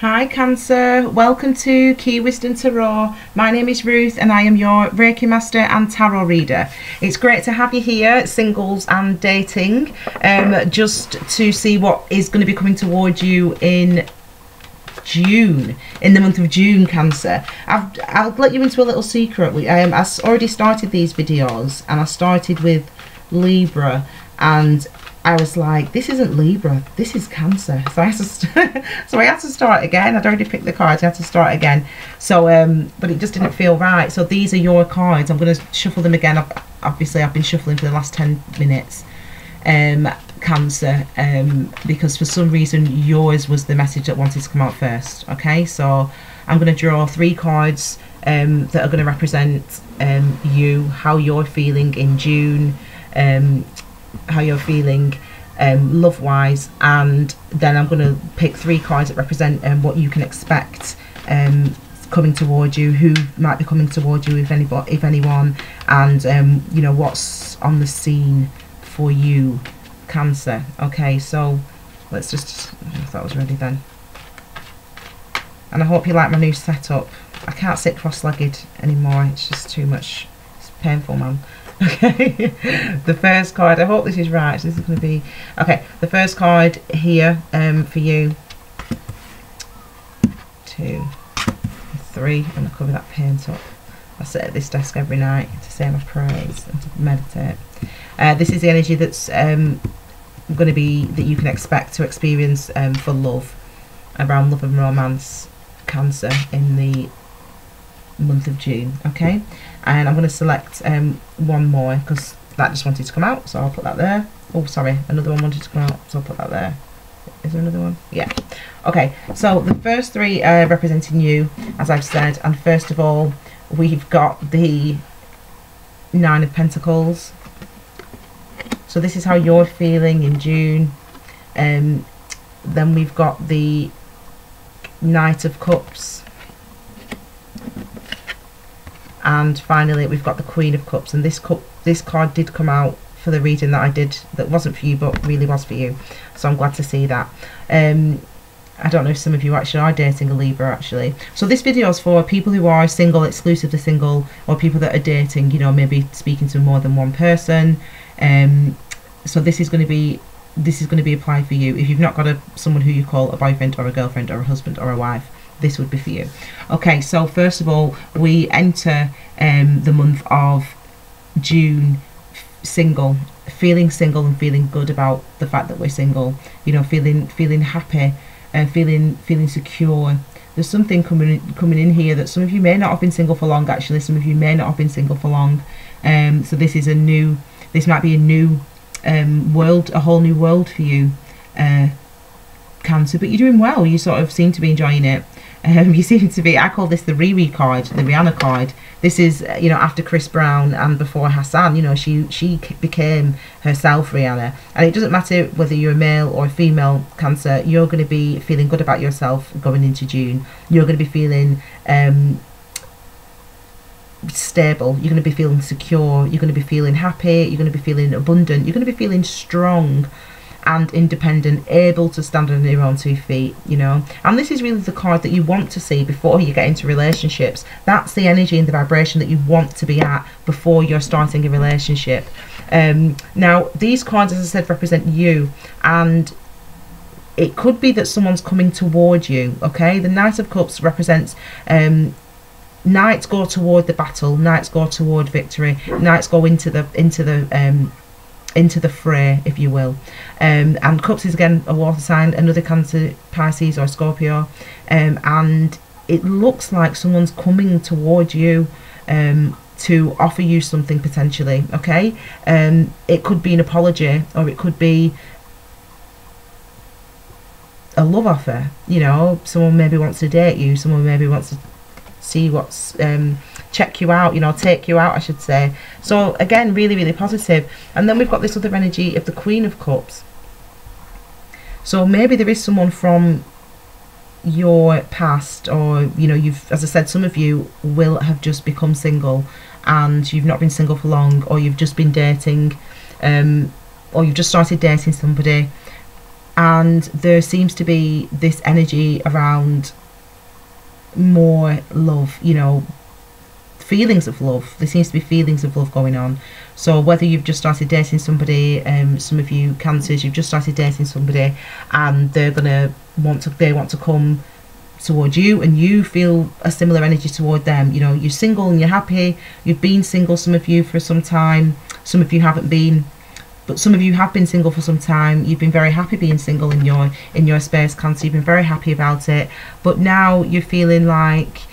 Hi Cancer, welcome to Key Wisdom Tarot. My name is Ruth and I am your Reiki Master and Tarot reader. It's great to have you here, singles and dating, just to see what is going to be coming towards you in June, in the month of June, Cancer. I'll let you into a little secret. I already started these videos and I started with Libra and I was like, this isn't Libra, this is Cancer. So I had to start again. I'd already picked the cards, I had to start again. So, but it just didn't feel right. So these are your cards. I'm going to shuffle them again. Obviously, I've been shuffling for the last 10 minutes, Cancer, because for some reason yours was the message that wanted to come out first. Okay, so I'm going to draw 3 cards that are going to represent you, how you're feeling in June, how you're feeling love wise, and then I'm going to pick 3 cards that represent what you can expect coming towards you, who might be coming towards you, if anyone, and you know, what's on the scene for you, Cancer. Okay, so let's just, if that was ready then. And I hope you like my new setup. I can't sit cross-legged anymore, it's just too much. It's painful, man. Okay, the first card, I hope this is right, so this is going to be, okay, the first card here for you, 2, 3, and I'll cover that paint up. I sit at this desk every night to say my prayers and to meditate. This is the energy that's going to be, that you can expect to experience for love, around love and romance, Cancer, in the month of June. Okay, and I'm going to select one more because that just wanted to come out, so I'll put that there. Oh, sorry, another one wanted to come out, so I'll put that there. Is there another one? Yeah. Okay, so the first 3 are representing you, as I've said, and first of all we've got the 9 of Pentacles. So this is how you're feeling in June. Then we've got the Knight of Cups, and finally we've got the Queen of Cups. And this card did come out for the reading that I did, that wasn't for you but really was for you, so I'm glad to see that. I don't know if some of you actually are dating a Libra actually. So this video is for people who are single, exclusively single, or people that are dating, you know, maybe speaking to more than one person. So this is going to be applied for you if you've not got someone who you call a boyfriend or a girlfriend or a husband or a wife. This would be for you. Okay, so first of all we enter the month of June single, feeling single and feeling good about the fact that we're single, you know, feeling happy and feeling secure. There's something coming in here that some of you may not have been single for long. Actually, some of you may not have been single for long. So this might be a new world, a whole new world for you, Cancer, but you're doing well. You sort of seem to be enjoying it. You seem to be, I call this the Riri card, the Rihanna card. This is, you know, after Chris Brown and before Hassan, you know, she became herself Rihanna. And it doesn't matter whether you're a male or a female, Cancer, you're going to be feeling good about yourself going into June. You're going to be feeling stable, you're going to be feeling secure, you're going to be feeling happy, you're going to be feeling abundant, you're going to be feeling strong and independent, able to stand on your own 2 feet, you know. And this is really the card that you want to see before you get into relationships. That's the energy and the vibration that you want to be at before you're starting a relationship. Now these cards, as I said, represent you, and it could be that someone's coming towards you. Okay, the Knight of Cups represents knights go toward the battle, knights go toward victory, knights go into the fray, if you will. And Cups is again a water sign, another Cancer, Pisces or Scorpio, and it looks like someone's coming towards you to offer you something potentially. Okay, it could be an apology, or it could be a love offer. You know, someone maybe wants to date you, someone maybe wants to see what's check you out, you know, take you out, I should say. So again, really, really positive. And then we've got this other energy of the Queen of Cups. So maybe there is someone from your past, or you know, as I said, some of you will have just become single and you've not been single for long, or you've just been dating, or you've just started dating somebody and there seems to be this energy around more love, you know, feelings of love. There seems to be feelings of love going on. So whether you've just started dating somebody, some of you Cancers, you've just started dating somebody and they want to come towards you, and you feel a similar energy toward them. You know, you're single and you're happy. You've been single, some of you, for some time. Some of you haven't been, but some of you have been single for some time. You've been very happy being single in your space, Cancer. You've been very happy about it, but now you're feeling like,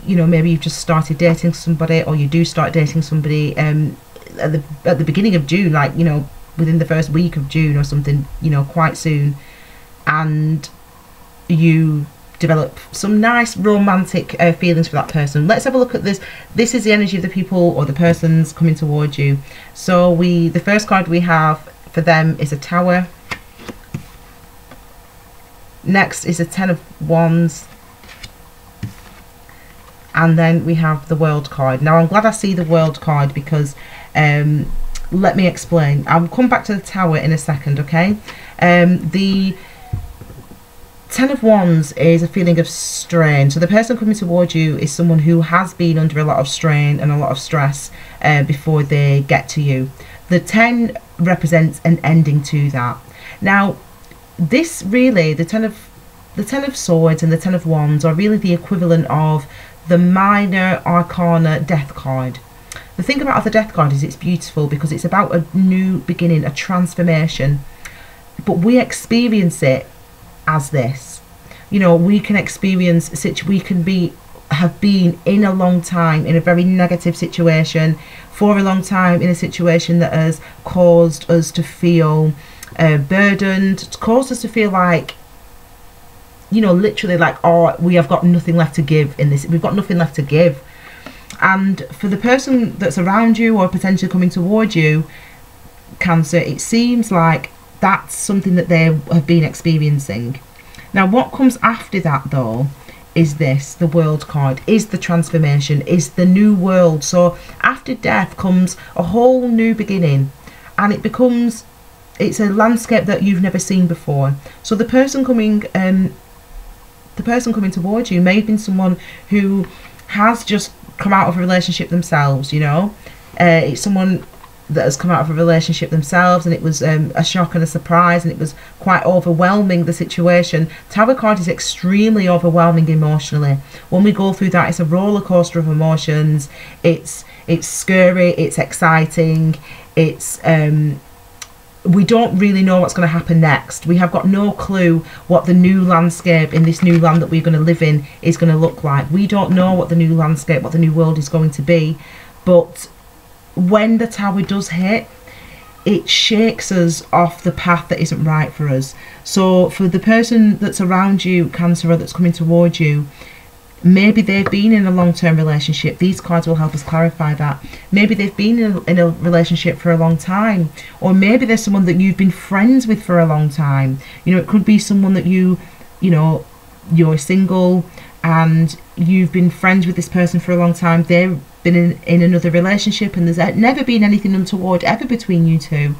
you know, maybe you've just started dating somebody, or you do start dating somebody at the beginning of June, like, you know, within the first week of June or something, you know, quite soon, and you develop some nice romantic feelings for that person. Let's have a look at this. This is the energy of the people or the persons coming towards you. So the first card we have for them is a Tower. Next is a Ten of Wands. And then we have the World card. Now I'm glad I see the World card, because let me explain. I'll come back to the Tower in a second, okay? The Ten of Wands is a feeling of strain. So the person coming towards you is someone who has been under a lot of strain and a lot of stress before they get to you. The 10 represents an ending to that. Now, this really, the Ten of Swords and the Ten of Wands are really the equivalent of the Minor Arcana Death card. The thing about the Death card is it's beautiful because it's about a new beginning, a transformation. But we experience it as this. You know, we can experience have been in a long time in a very negative situation, for a long time in a situation that has caused us to feel burdened, caused us to feel like, you know, literally like, oh, we have got nothing left to give in this. We've got nothing left to give. And for the person that's around you or potentially coming towards you, Cancer, it seems like that's something that they have been experiencing. Now, what comes after that, though, is this, the World card, is the transformation, is the new world. So after death comes a whole new beginning, and it's a landscape that you've never seen before. So the person coming towards you may have been someone who has just come out of a relationship themselves, you know. It's someone that has come out of a relationship themselves, and it was a shock and a surprise, and it was quite overwhelming, the situation. Tower card is extremely overwhelming emotionally. When we go through that, it's a roller coaster of emotions. It's scary, it's exciting, it's we don't really know what's going to happen next. We have got no clue what the new landscape in this new land that we're going to live in is going to look like. We don't know what the new landscape, what the new world is going to be. But when the Tower does hit, it shakes us off the path that isn't right for us. So for the person that's around you, Cancer, or that's coming towards you, maybe they've been in a long-term relationship. These cards will help us clarify that. Maybe they've been in a relationship for a long time, or maybe there's someone that you've been friends with for a long time. You know, it could be someone that you know, you're single and you've been friends with this person for a long time. They've been in another relationship, and there's never been anything untoward ever between you two.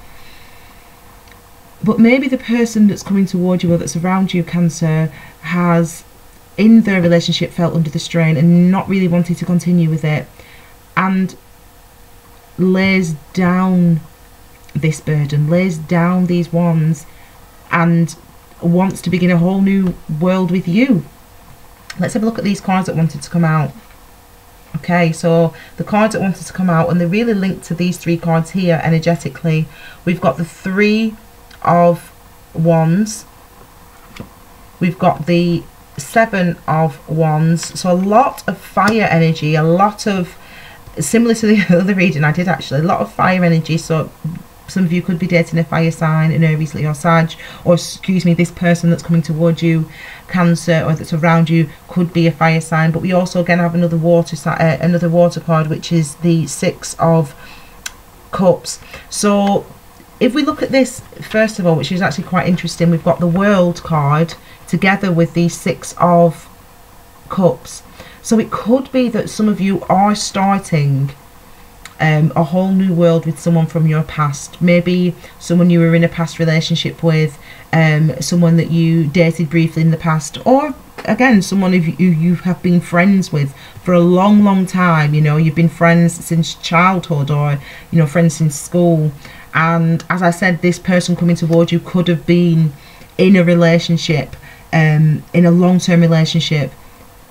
But maybe the person that's coming towards you or that's around you, Cancer, has in their relationship felt under the strain and not really wanted to continue with it, and lays down this burden, lays down these wands, and wants to begin a whole new world with you. Let's have a look at these cards that wanted to come out. Okay, so the cards that wanted to come out, and they're really linked to these three cards here energetically. We've got the Three of Wands, we've got the Seven of Wands, so a lot of fire energy, a lot of, similar to the other reading I did actually, a lot of fire energy. So some of you could be dating a fire sign, an Aries, Leo, Sag, or excuse me, this person that's coming towards you, Cancer, or that's around you, could be a fire sign. But we also again have another water card, which is the Six of Cups. So if we look at this first of all, which is actually quite interesting, we've got the World card together with the Six of Cups. So it could be that some of you are starting a whole new world with someone from your past. Maybe someone you were in a past relationship with, someone that you dated briefly in the past, or again someone who you have been friends with for a long time. You know, you've been friends since childhood, or you know, friends since school. And as I said, this person coming towards you could have been in a relationship, in a long-term relationship.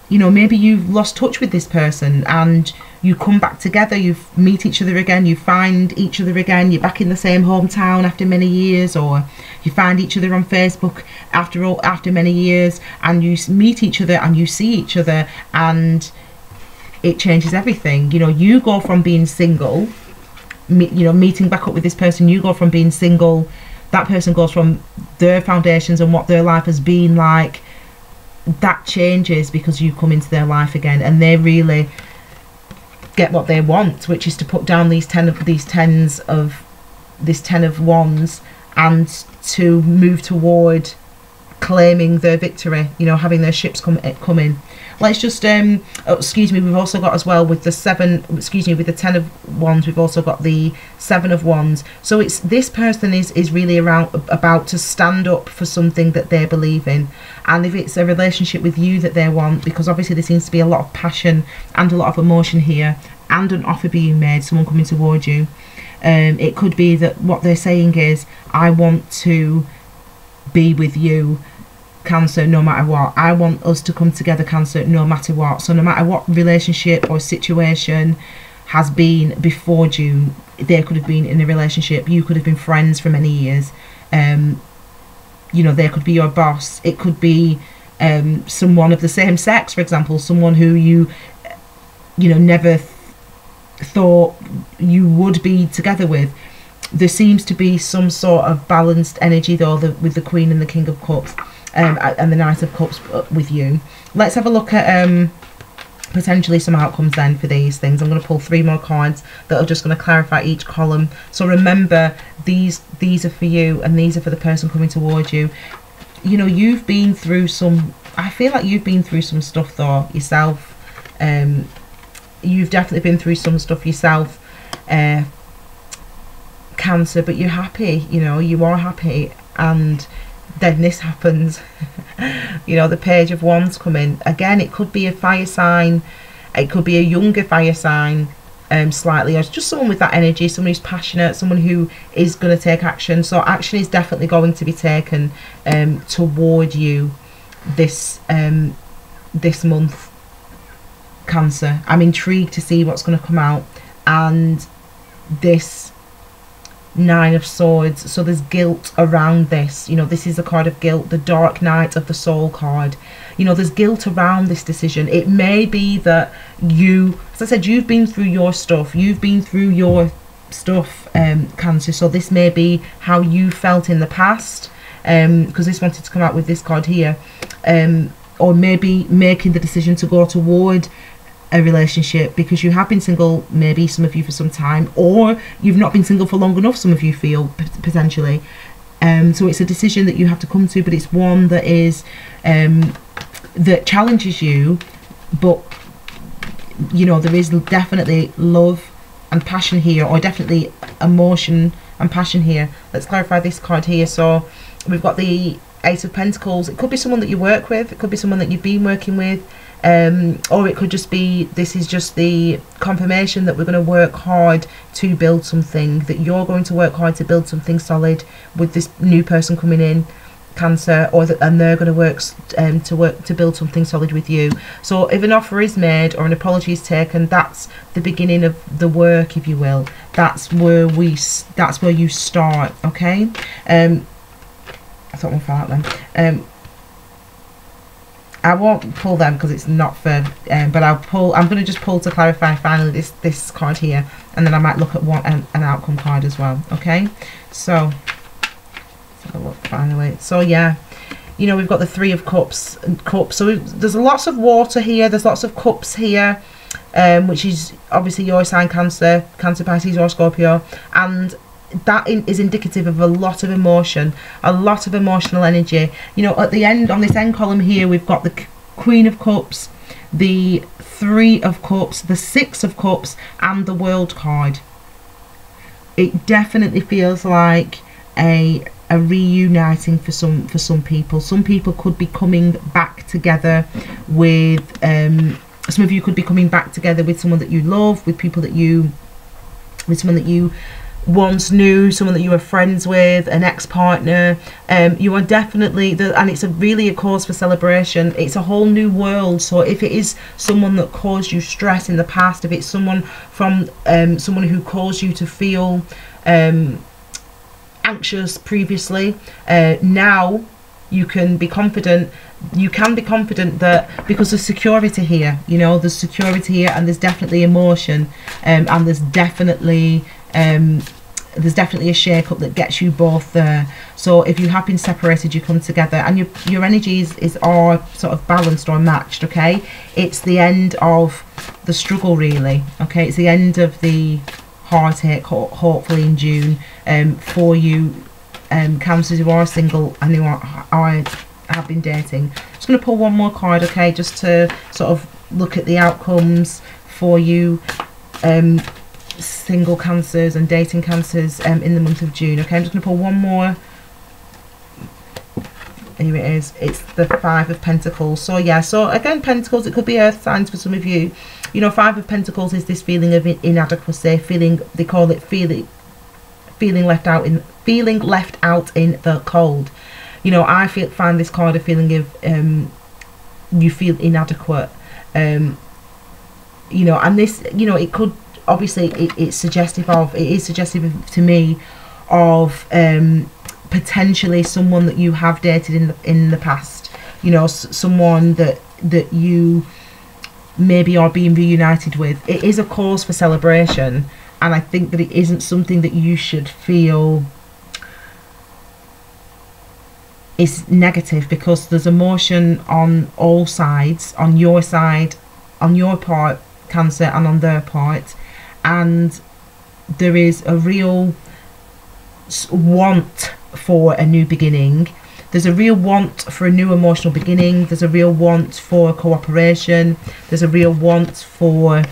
You know, maybe you've lost touch with this person and you come back together, you meet each other again, you find each other again, you're back in the same hometown after many years, or you find each other on Facebook after many years, and you meet each other and you see each other, and it changes everything. You know, you go from being single, you know, meeting back up with this person, you go from being single, that person goes from their foundations and what their life has been like. That changes because you come into their life again, and they really get what they want, which is to put down this 10 of wands and to move toward claiming their victory, you know, having their ships come in. Let's just excuse me, we've also got as well with the with the 10 of wands, we've also got the 7 of wands. So it's this person is really about to stand up for something that they believe in. And if it's a relationship with you that they want, because obviously there seems to be a lot of passion and a lot of emotion here, and an offer being made, someone coming towards you, it could be that what they're saying is, I want to be with you, Cancer, no matter what. I want us to come together, Cancer, no matter what. So no matter what relationship or situation has been before June, they could have been in a relationship, you could have been friends for many years. You know, they could be your boss. It could be someone of the same sex, for example, someone who you know, never thought you would be together with. There seems to be some sort of balanced energy though, with the Queen and the King of Cups, and the Knight of Cups with you. Let's have a look at potentially some outcomes then for these things. I'm going to pull 3 more cards that are just going to clarify each column. So remember, these are for you, and these are for the person coming towards you. You know, you've been through some, I feel like you've been through some stuff though yourself. You've definitely been through some stuff yourself, Cancer, but you're happy, you know, you are happy. And then this happens. You know, the Page of Wands come in again. It could be a fire sign, it could be a younger fire sign, slightly, or just someone with that energy, someone who's passionate, someone who is going to take action. So action is definitely going to be taken toward you this this month, Cancer. I'm intrigued to see what's going to come out. And this 9 of Swords, so there's guilt around this. You know, this is a card of guilt, the Dark Knight of the Soul card. You know, there's guilt around this decision. It may be that you, as I said, you've been through your stuff, Cancer. So this may be how you felt in the past, because this wanted to come out with this card here, or maybe making the decision to go toward a relationship because you have been single, maybe some of you, for some time, or you've not been single for long enough, some of you feel, potentially. So it's a decision that you have to come to, but it's one that is that challenges you, but you know, there is definitely love and passion here, or definitely emotion and passion here. Let's clarify this card here. So we've got the Ace of Pentacles. It could be someone that you work with, it could be someone that you've been working with, or it could just be, this is just the confirmation that we're going to work hard to build something, that you're going to work hard to build something solid with this new person coming in, Cancer, and they're going to work to build something solid with you. So if an offer is made or an apology is taken, that's the beginning of the work, if you will. That's where you start. Okay. I thought one fell out then. I won't pull them because it's not for, but I'm going to just pull to clarify finally this card here, and then I might look at an outcome card as well. Okay, so let's have a look finally. So yeah, you know, we've got the 3 of Cups. So there's lots of water here, there's lots of cups here, which is obviously your sign, Cancer, Pisces or Scorpio, and that is indicative of a lot of emotion, a lot of emotional energy. You know, at the end, on this end column here, we've got the Queen of Cups, the 3 of Cups, the 6 of Cups, and the World card. It definitely feels like a a reuniting for some people. Some people could be coming back together with some of you could be coming back together with someone that you love, with someone that you once knew, someone that you were friends with, an ex-partner. You are definitely and it's really a cause for celebration. It's a whole new world. So if it is someone that caused you stress in the past, if it's someone from someone who caused you to feel anxious previously, now you can be confident. You can be confident that, because there's security here, you know, there's security here, and there's definitely emotion, and there's definitely a shake-up that gets you both there. So if you have been separated, you come together, and your energies are sort of balanced or matched. Okay, it's the end of the struggle, really. Okay, it's the end of the heartache, hopefully in June, for you Cancers who are single and who have been dating. Just going to pull one more card, okay, just to sort of look at the outcomes for you single Cancers and dating Cancers in the month of June. Okay, I'm just going to pull one more. Here it is. It's the Five of Pentacles. So yeah, so again, Pentacles, it could be earth signs for some of you. You know, Five of Pentacles is this feeling of inadequacy, feeling, they call it feeling left out in the cold. You know, I find this card a feeling of you feel inadequate. You know, and this, you know, it could obviously it is suggestive to me of potentially someone that you have dated in the past. You know, someone that you maybe are being reunited with. It is a cause for celebration, and I think that it isn't something that you should feel is negative, because there's emotion on all sides, on your side, on your part, Cancer, and on their part, and there is a real want for a new beginning. There's a real want for a new emotional beginning. There's a real want for cooperation. There's a real want for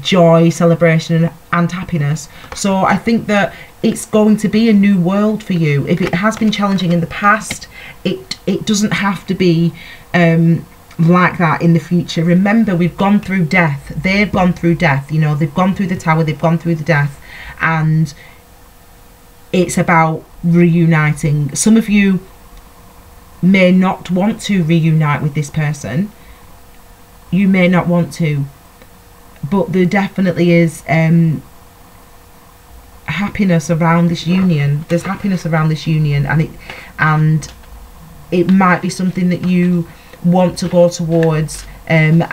joy, celebration, and happiness. So I think that it's going to be a new world for you. If it has been challenging in the past, it doesn't have to be like that in the future. Remember, we've gone through death. They've gone through death. You know, they've gone through the Tower. They've gone through the death, and it's about reuniting. Some of you may not want to reunite with this person. You may not want to, but there definitely is happiness around this union. There's happiness around this union, and it might be something that you want to go towards, and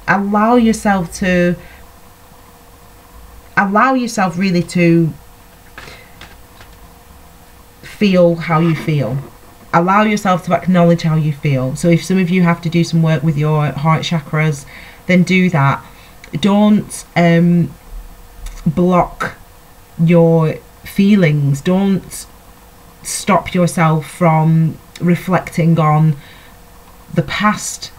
allow yourself really to feel how you feel. Allow yourself to acknowledge how you feel. So if some of you have to do some work with your heart chakras, then do that. Don't block your feelings. Don't stop yourself from reflecting on the past.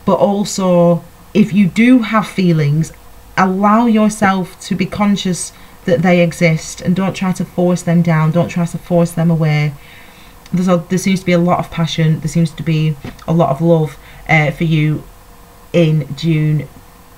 But also, if you do have feelings, allow yourself to be conscious that they exist, and don't try to force them down. Don't try to force them away. There seems to be a lot of passion. There seems to be a lot of love for you in June,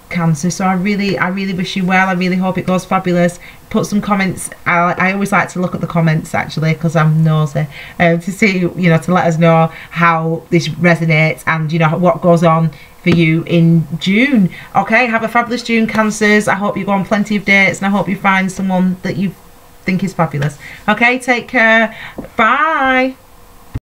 Cancer. So I really wish you well. I really hope it goes fabulous. Put some comments. I always like to look at the comments, actually, because I'm nosy, to see, you know, to let us know how this resonates, and you know what goes on for you in June. Okay, have a fabulous June, Cancers. I hope you go on plenty of dates, and I hope you find someone that you think is fabulous. Okay, take care. Bye.